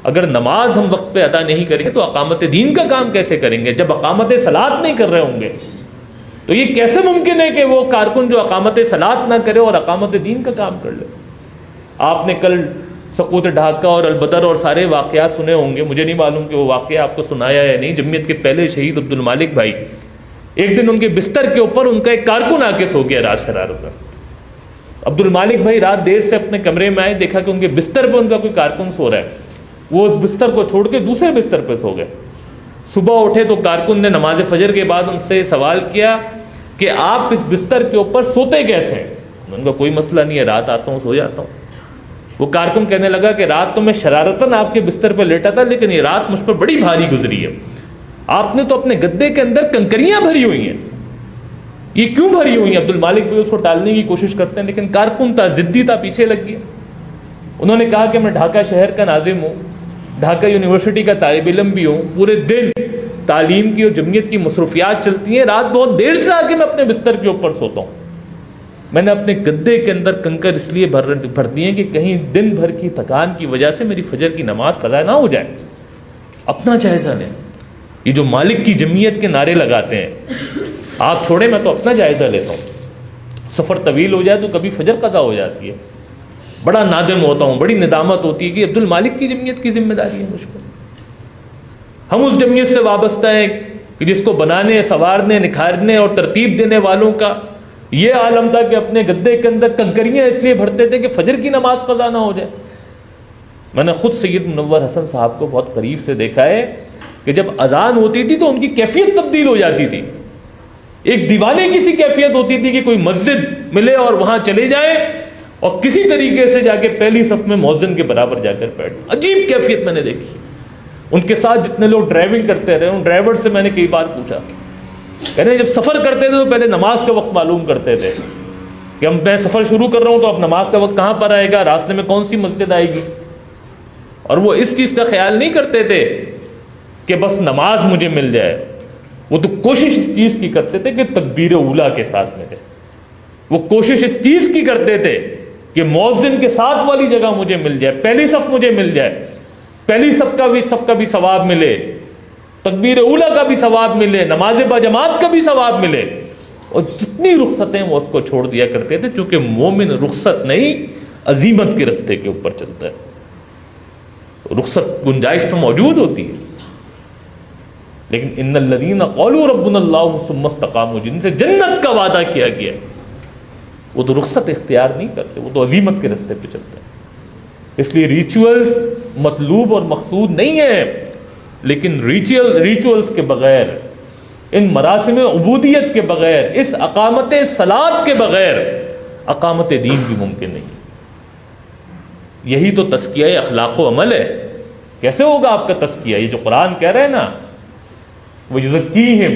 اگر نماز ہم وقت پہ ادا نہیں کریں گے تو اقامت دین کا کام کیسے کریں گے؟ جب اقامت صلاۃ نہیں کر رہے ہوں گے تو یہ کیسے ممکن ہے کہ وہ کارکن جو اقامت صلاۃ نہ کرے اور اقامت دین کا کام کر لے؟ آپ نے کل سقوط ڈھاکہ اور البدر اور سارے واقعات سنے ہوں گے، مجھے نہیں معلوم کہ وہ واقعہ آپ کو سنایا یا نہیں۔ جمعیت کے پہلے شہید عبد المالک بھائی، ایک دن ان کے بستر کے اوپر ان کا ایک کارکن آ کے سو گیا رات شرارت میں۔ عبد المالک بھائی رات دیر سے اپنے کمرے میں آئے، دیکھا کہ ان کے بستر پہ ان کا کوئی کارکن سو رہا ہے، وہ اس بستر کو چھوڑ کے دوسرے بستر پہ سو گئے۔ صبح اٹھے تو کارکن نے نماز فجر کے بعد ان سے سوال کیا کہ آپ اس بستر کے اوپر سوتے کیسے ہیں؟ ان کا کوئی مسئلہ نہیں ہے، رات آتا ہوں سو جاتا ہوں۔ وہ کارکن کہنے لگا کہ رات تو میں شرارتاً آپ کے بستر پہ لیٹا تھا، لیکن یہ رات مجھ پر بڑی بھاری گزری ہے۔ آپ نے تو اپنے گدے کے اندر کنکریاں بھری ہوئی ہیں، یہ کیوں بھری ہوئی ہیں؟ عبد المالک بھی اس کو ٹالنے کی کوشش کرتے ہیں، لیکن کارکن تھا، ضدی تھا، پیچھے لگ گیا۔ انہوں نے کہا کہ میں ڈھاکہ شہر کا ناظم ہوں، ڈھاکہ یونیورسٹی کا طالب علم بھی ہوں، پورے دن تعلیم کی اور جمعیت کی مصروفیات چلتی ہیں، رات بہت دیر سے آ کے میں اپنے بستر کے اوپر سوتا ہوں۔ میں نے اپنے گدے کے اندر کنکر اس لیے بھر دیے کہ کہیں دن بھر کی تھکان کی وجہ سے میری فجر کی نماز قضا نہ ہو جائے۔ اپنا جائزہ لیں۔ یہ جو مالک کی جمعیت کے نعرے لگاتے ہیں، آپ چھوڑیں، میں تو اپنا جائزہ لیتا ہوں۔ سفر طویل ہو جائے تو کبھی فجر قضا ہو جاتی ہے، بڑا نادم ہوتا ہوں، بڑی ندامت ہوتی ہے کہ عبد المالک کی جمعیت کی ذمہ داری ہے مجھ پر۔ ہم اس جمعیت سے وابستہ ہیں کہ جس کو بنانے، سنوارنے، نکھارنے اور ترتیب دینے والوں کا یہ عالم تھا کہ اپنے گدے کے اندر کنکریاں اس لیے بھرتے تھے کہ فجر کی نماز قضا نہ ہو جائے۔ میں نے خود سید منور حسن صاحب کو بہت قریب سے دیکھا ہے کہ جب اذان ہوتی تھی تو ان کی کیفیت تبدیل ہو جاتی تھی۔ ایک دیوانے کی سی کیفیت ہوتی تھی کہ کوئی مسجد ملے اور وہاں چلے جائے اور کسی طریقے سے جا کے پہلی صف میں مؤذن کے برابر جا کر بیٹھ۔ عجیب کیفیت میں نے دیکھی۔ ان کے ساتھ جتنے لوگ ڈرائیونگ کرتے رہے، ان ڈرائیور سے میں نے کئی بار پوچھا، کہنے جب سفر کرتے تھے تو پہلے نماز کا وقت معلوم کرتے تھے کہ میں سفر شروع کر رہا ہوں تو اب نماز کا وقت کہاں پر آئے گا، راستے میں کون سی مسجد آئے گی، اور وہ اس چیز کا خیال نہیں کرتے تھے کہ بس نماز مجھے مل جائے، وہ تو کوشش اس چیز کی کرتے تھے کہ تکبیر اولیٰ کے ساتھ ملے، وہ کوشش اس چیز کی کرتے تھے کہ مؤذن کے ساتھ والی جگہ مجھے مل جائے، پہلی صف مجھے مل جائے، پہلی صف کا بھی ثواب ملے، تکبیر اولیٰ کا بھی ثواب ملے، نماز باجماعت کا بھی ثواب ملے، اور جتنی رخصتیں وہ اس کو چھوڑ دیا کرتے تھے، چونکہ مومن رخصت نہیں عزیمت کے رستے کے اوپر چلتا ہے۔ رخصت گنجائش تو موجود ہوتی ہے، لیکن ان الذین قالوا ربنا اللہ ثم استقاموا، جن سے جنت کا وعدہ کیا گیا ہے، وہ تو رخصت اختیار نہیں کرتے، وہ تو عزیمت کے رستے پہ چلتے ہیں۔ اس لیے ریچولز مطلوب اور مقصود نہیں ہے، لیکن ریچولز کے بغیر، ان مراسم عبودیت کے بغیر، اس اقامت صلاۃ کے بغیر اقامت دین بھی ممکن نہیں۔ یہی تو تزکیہ اخلاق و عمل ہے۔ کیسے ہوگا آپ کا تزکیہ؟ یہ جو قرآن کہہ رہے ہیں نا، وہ یزکیہم،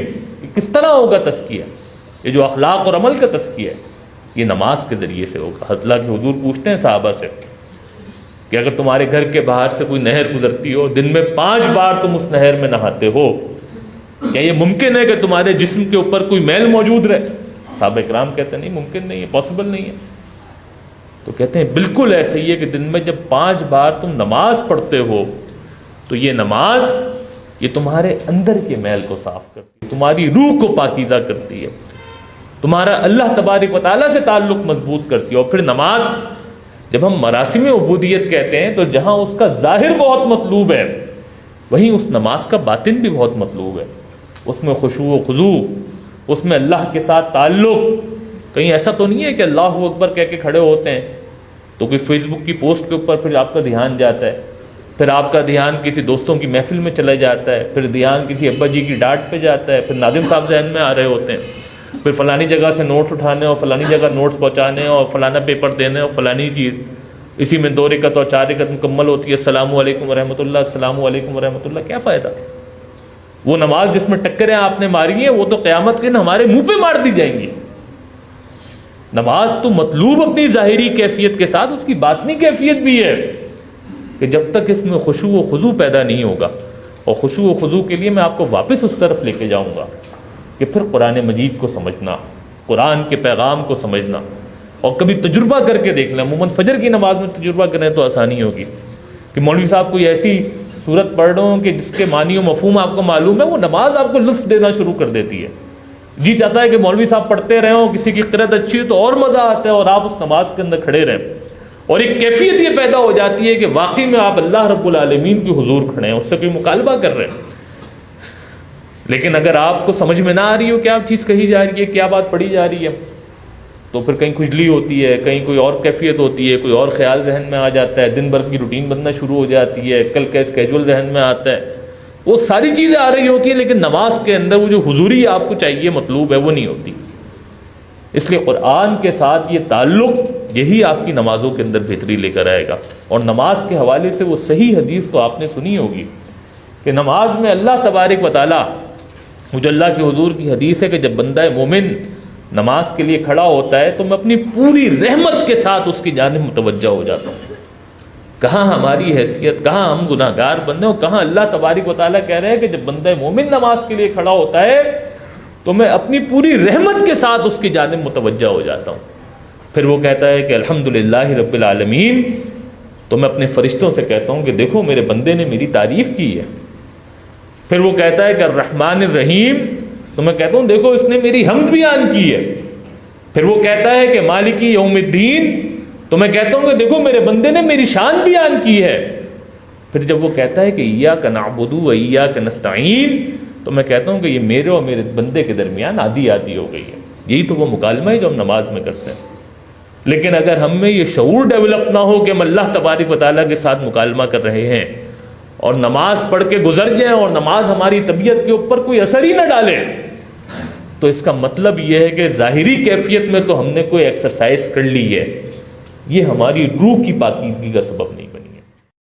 کس طرح ہوگا تزکیہ؟ یہ جو اخلاق اور عمل کا تزکیہ ہے، یہ نماز کے ذریعے سے ہوگا۔ اللہ کے حضور پوچھتے ہیں صحابہ سے کہ اگر تمہارے گھر کے باہر سے کوئی نہر گزرتی ہو، دن میں 5 بار تم اس نہر میں نہاتے ہو، کیا یہ ممکن ہے کہ تمہارے جسم کے اوپر کوئی میل موجود رہے؟ صحابہ کرام کہتے ہیں نہیں، ممکن نہیں ہے، پاسبل نہیں ہے۔ تو کہتے ہیں بالکل ایسے ہی ہے کہ دن میں جب 5 بار تم نماز پڑھتے ہو تو یہ نماز یہ تمہارے اندر کے میل کو صاف کرتی ہے، تمہاری روح کو پاکیزہ کرتی ہے، تمہارا اللہ تبارک و تعالیٰ سے تعلق مضبوط کرتی ہے۔ اور پھر نماز، جب ہم مراسم عبودیت کہتے ہیں تو جہاں اس کا ظاہر بہت مطلوب ہے، وہیں اس نماز کا باطن بھی بہت مطلوب ہے۔ اس میں خشوع و خضوع، اس میں اللہ کے ساتھ تعلق۔ کہیں ایسا تو نہیں ہے کہ اللہ اکبر کہہ کے کھڑے ہوتے ہیں تو کوئی فیس بک کی پوسٹ کے اوپر پھر آپ کا دھیان جاتا ہے، پھر آپ کا دھیان کسی دوستوں کی محفل میں چلا جاتا ہے، پھر دھیان کسی ابا جی کی ڈانٹ پہ جاتا ہے، پھر ناظم صاحب ذہن میں آ رہے ہوتے ہیں، پھر فلانی جگہ سے نوٹس اٹھانے اور فلانی جگہ نوٹس پہنچانے اور فلانا پیپر دینے اور فلانی چیز، اسی میں 2 رکعت اور 4 رکعت مکمل ہوتی ہے۔ السلام علیکم ورحمۃ اللہ، السلام علیکم ورحمۃ اللہ، کیا فائدہ؟ وہ نماز جس میں ٹکریں آپ نے ماری ہیں وہ تو قیامت کے دن ہمارے منہ پہ مار دی جائیں گی۔ نماز تو مطلوب اپنی ظاہری کیفیت کے ساتھ اس کی باطنی کیفیت بھی ہے کہ جب تک اس میں خشوع و خضوع پیدا نہیں ہوگا، اور خشوع و خضوع کے لیے میں آپ کو واپس اس طرف لے کے جاؤں گا کہ پھر قرآن مجید کو سمجھنا، قرآن کے پیغام کو سمجھنا، اور کبھی تجربہ کر کے دیکھ لیں۔ عموماً فجر کی نماز میں تجربہ کریں تو آسانی ہوگی کہ مولوی صاحب کوئی ایسی سورت پڑھ رہا ہوں کہ جس کے معنی و مفہوم آپ کو معلوم ہے، وہ نماز آپ کو لطف دینا شروع کر دیتی ہے. جی چاہتا ہے کہ مولوی صاحب پڑھتے رہے ہوں، کسی کی قرأت اچھی ہو تو اور مزہ آتا ہے، اور آپ اس نماز کے اندر کھڑے رہیں، اور ایک کیفیت یہ پیدا ہو جاتی ہے کہ واقعی میں آپ اللہ رب العالمین کی حضور کھڑے ہیں، اس سے کوئی مکالمہ کر رہے ہیں. لیکن اگر آپ کو سمجھ میں نہ آ رہی ہو کیا چیز کہی جا رہی ہے، کیا بات پڑھی جا رہی ہے، تو پھر کہیں کھجلی ہوتی ہے، کہیں کوئی اور کیفیت ہوتی ہے، کوئی اور خیال ذہن میں آ جاتا ہے، دن بھر کی روٹین بننا شروع ہو جاتی ہے، کل کا اسکیجول ذہن میں آتا ہے، وہ ساری چیزیں آ رہی ہوتی ہیں، لیکن نماز کے اندر وہ جو حضوری آپ کو چاہیے، مطلوب ہے، وہ نہیں ہوتی. اس لیے قرآن کے ساتھ یہ تعلق، یہی آپ کی نمازوں کے اندر بہتری لے کر آئے گا. اور نماز کے حوالے سے وہ صحیح حدیث تو آپ نے سنی ہوگی کہ نماز میں اللہ تبارک و تعالیٰ، وہ جو اللہ کے حضور کی حدیث ہے کہ جب بندہ مومن نماز کے لیے کھڑا ہوتا ہے تو میں اپنی پوری رحمت کے ساتھ اس کی جانب متوجہ ہو جاتا ہوں. کہاں ہماری حیثیت، کہاں ہم گناہ گار بندے، اور کہاں اللہ تبارک و تعالیٰ کہہ رہے ہیں کہ جب بندہ مومن نماز کے لیے کھڑا ہوتا ہے تو میں اپنی پوری رحمت کے ساتھ اس کی جانب متوجہ ہو جاتا ہوں. پھر وہ کہتا ہے کہ الحمدللہ رب العالمین، تو میں اپنے فرشتوں سے کہتا ہوں کہ دیکھو میرے بندے نے میری تعریف کی ہے. پھر وہ کہتا ہے کہ الرحمن الرحیم، تو میں کہتا ہوں دیکھو اس نے میری حمد بیان کی ہے. پھر وہ کہتا ہے کہ مالکی یوم الدین، تو میں کہتا ہوں کہ دیکھو میرے بندے نے میری شان بیان کی ہے. پھر جب وہ کہتا ہے کہ ایاک نعبد و ایاک نستعین، تو میں کہتا ہوں کہ یہ میرے اور میرے بندے کے درمیان آدھی آدھی ہو گئی ہے. یہی تو وہ مکالمہ ہے جو ہم نماز میں کرتے ہیں. لیکن اگر ہم میں یہ شعور ڈیولپ نہ ہو کہ ہم اللہ تبارک و تعالیٰ کے ساتھ مکالمہ کر رہے ہیں اور نماز پڑھ کے گزر جائیں اور نماز ہماری طبیعت کے اوپر کوئی اثر ہی نہ ڈالے، تو اس کا مطلب یہ ہے کہ ظاہری کیفیت میں تو ہم نے کوئی ایکسرسائز کر لی ہے، یہ ہماری روح کی پاکیزگی کا سبب نہیں.